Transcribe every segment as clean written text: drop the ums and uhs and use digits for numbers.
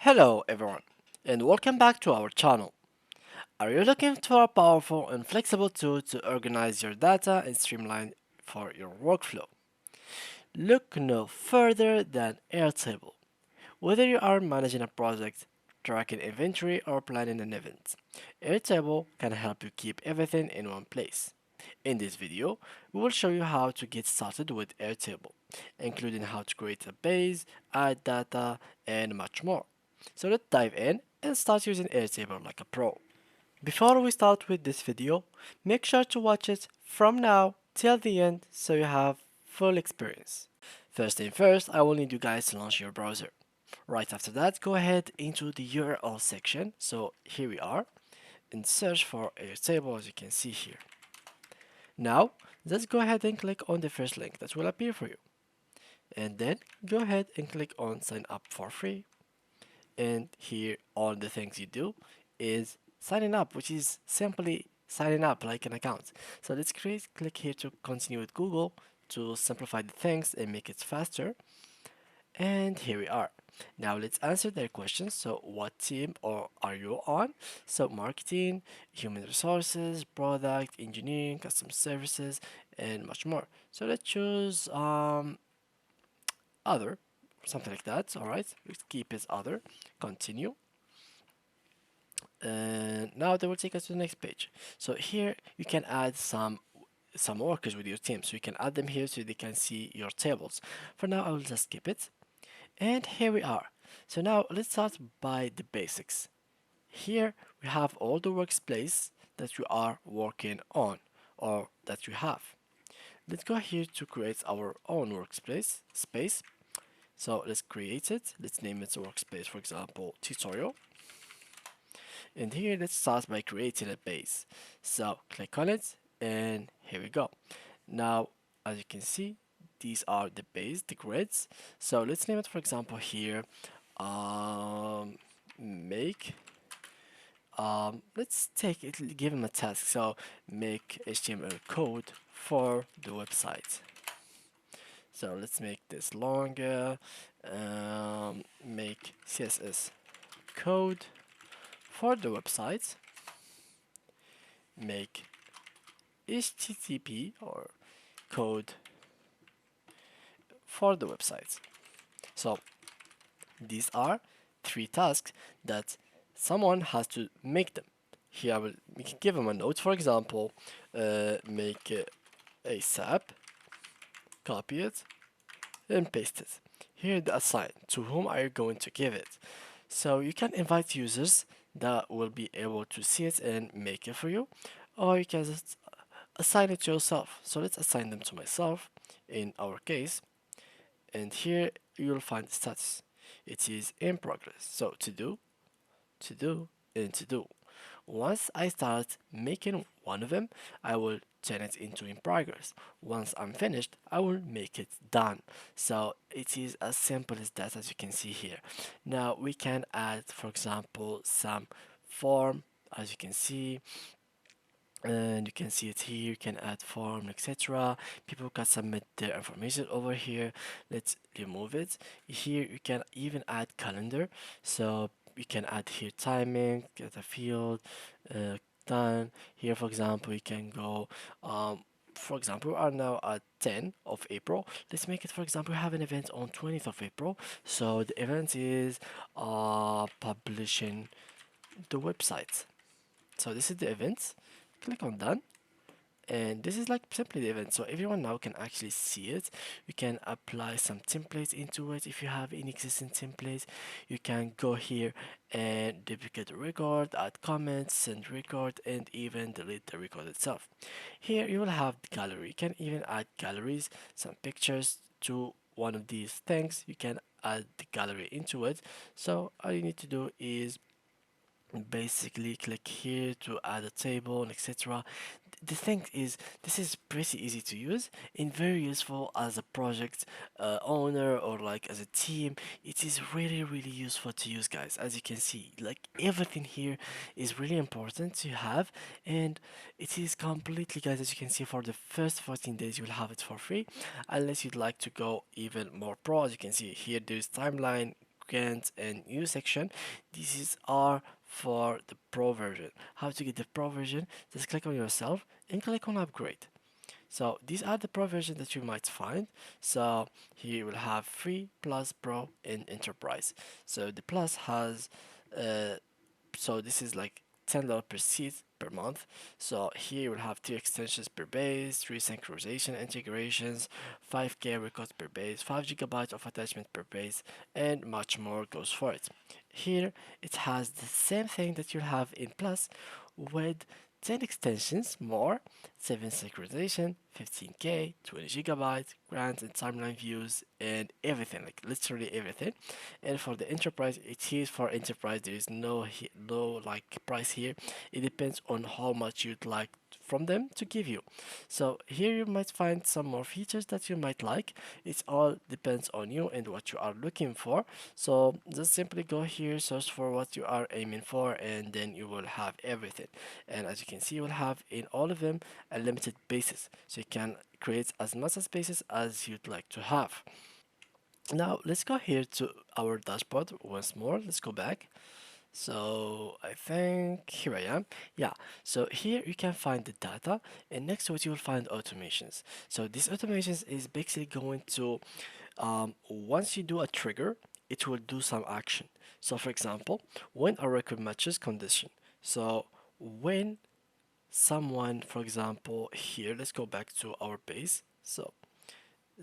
Hello everyone, and welcome back to our channel. Are you looking for a powerful and flexible tool to organize your data and streamline for your workflow? Look no further than Airtable. Whether you are managing a project, tracking inventory, or planning an event, Airtable can help you keep everything in one place. In this video, we will show you how to get started with Airtable, including how to create a base, add data, and much more. So let's dive in and start using Airtable like a pro. Before we start with this video, make sure to watch it from now till the end so you have full experience. First thing first, I will need you guys to launch your browser. Right after that, go ahead into the URL section. So here we are, and search for Airtable as you can see here. Now, let's go ahead and click on the first link that will appear for you. And then go ahead and click on sign up for free. And here, all the things you do is signing up, which is simply signing up like an account. So let's click here to continue with Google to simplify the things and make it faster. And here we are. Now let's answer their questions. So what team or are you on? So marketing, human resources, product, engineering, customer services, and much more. So let's choose other, something like that. All right, let's keep it other. Continue. And now they will take us to the next page. So here you can add some workers with your team. So you can add them here so they can see your tables. For now, I will just skip it. And here we are. So now let's start by the basics. Here we have all the workspace that you are working on or that you have. Let's go here to create our own workspace space. So let's create it. Let's name it a workspace, for example, tutorial. And here let's start by creating a base. So click on it and here we go. Now, as you can see, these are the base, the grids. So let's name it, for example, here, make, let's take it, give them a task. So make HTML code for the website. So let's make this longer, make CSS code for the website, make HTTP or code for the website. So these are three tasks that someone has to make them. Here I will give them a note, for example, make a SAP, copy it, and paste it. Here the assign, to whom are you going to give it? So you can invite users that will be able to see it and make it for you, or you can just assign it to yourself. So let's assign them to myself in our case, and here you will find the status. It is in progress. So to do, and to do. Once I start making one of them, I will turn it into in progress. Once I'm finished, I will make it done. So it is as simple as that, as you can see here. Now we can add, for example, some form, as you can see, and you can see it here. You can add form, etc. People can submit their information over here. Let's remove it. Here you can even add calendar, so you can add here timing, get a field, done. Here, for example, you can go for example, we are now at 10 of April. Let's make it, for example, we have an event on 20th of April. So the event is publishing the website. So this is the event. Click on done, and this is like simply the event, so everyone now can actually see it. You can apply some templates into it. If you have any existing templates, you can go here and duplicate the record, add comments, send record, and even delete the record itself. Here you will have the gallery. You can even add galleries, some pictures to one of these things. You can add the gallery into it. So all you need to do is basically click here to add a table and etc. The thing is, this is pretty easy to use and very useful as a project owner or like as a team. It is really useful to use, guys. As you can see, like everything here is really important to have, and it is completely, guys, as you can see, for the first 14 days you'll have it for free, unless you'd like to go even more pro. As you can see here, there's timeline, grants and new section. These are for the pro version. How to get the pro version? Just click on yourself and click on upgrade. So these are the pro versions that you might find. So here you will have free, plus, pro, and enterprise. So the plus has uh, so this is like $10 per seat per month. So here you will have 2 extensions per base, 3 synchronization integrations, 5K records per base, 5 GB of attachment per base, and much more goes for it. Here it has the same thing that you have in plus with 10 extensions more, 7 synchronization, 15K, 20 GB, grants and timeline views, and everything, like literally everything. And for the enterprise, it is for enterprise. There is no like price here. It depends on how much you'd like from them to give you. So here you might find some more features that you might like. It all depends on you and what you are looking for. So just simply go here, search for what you are aiming for, and then you will have everything. And as you can see, you will have in all of them a limited basis, so you can create as much spaces as you'd like to have. Now let's go here to our dashboard once more. Let's go back. So I think here I am. Yeah, so here you can find the data, and next to it you will find automations. So these automations is basically going to once you do a trigger, it will do some action. So for example, when a record matches condition. So when someone, for example, here, let's go back to our base. So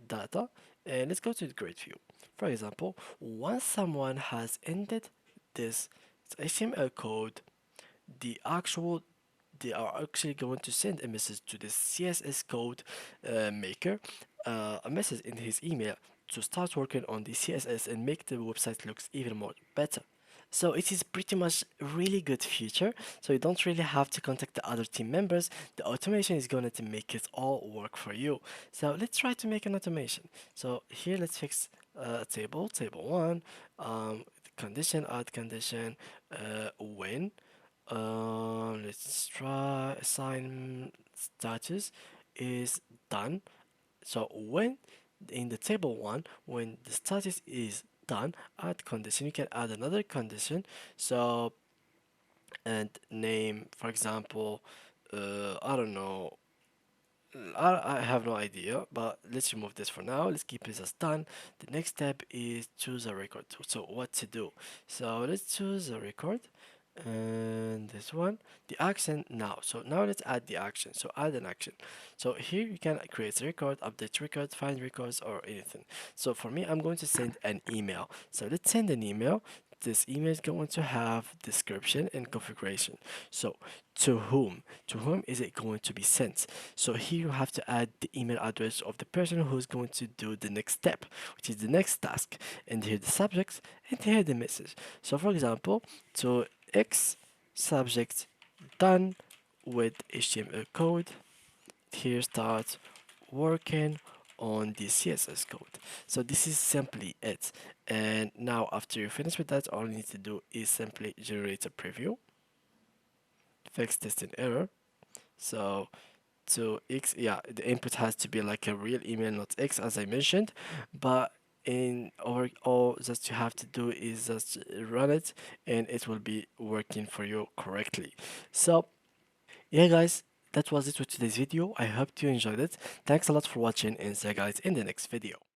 data, and let's go to the grid view. For example, once someone has ended this HTML code, the actual they are actually going to send a message to the CSS code maker, a message in his email to start working on the CSS and make the website looks even more better. So it is pretty much a really good feature. So you don't really have to contact the other team members. The automation is going to make it all work for you. So let's try to make an automation. So here let's fix a table one, condition, add condition, when. Let's try assign status is done. So when in the table one, when the status is done, add condition, you can add another condition. So and name, for example, I don't know. I have no idea, but let's remove this for now. Let's keep this as done. The next step is choose a record. So what to do? So let's choose a record and this one, the action now. So now let's add the action. So add an action. So here you can create a record, update record, find records, or anything. So for me, I'm going to send an email. So let's send an email. This email is going to have description and configuration. So to whom? To whom is it going to be sent? So here you have to add the email address of the person who's going to do the next step, which is the next task. And here the subject, and here the message. So for example, to X subject done with HTML code. Here start working on the CSS code. So this is simply it. And now after you finish with that, all you need to do is simply generate a preview, fix testing error. So to X, yeah, the input has to be like a real email, not X, as I mentioned. But in or all that you have to do is just run it, and it will be working for you correctly. So yeah, guys, that was it with today's video. I hope you enjoyed it. Thanks a lot for watching, and see you guys in the next video.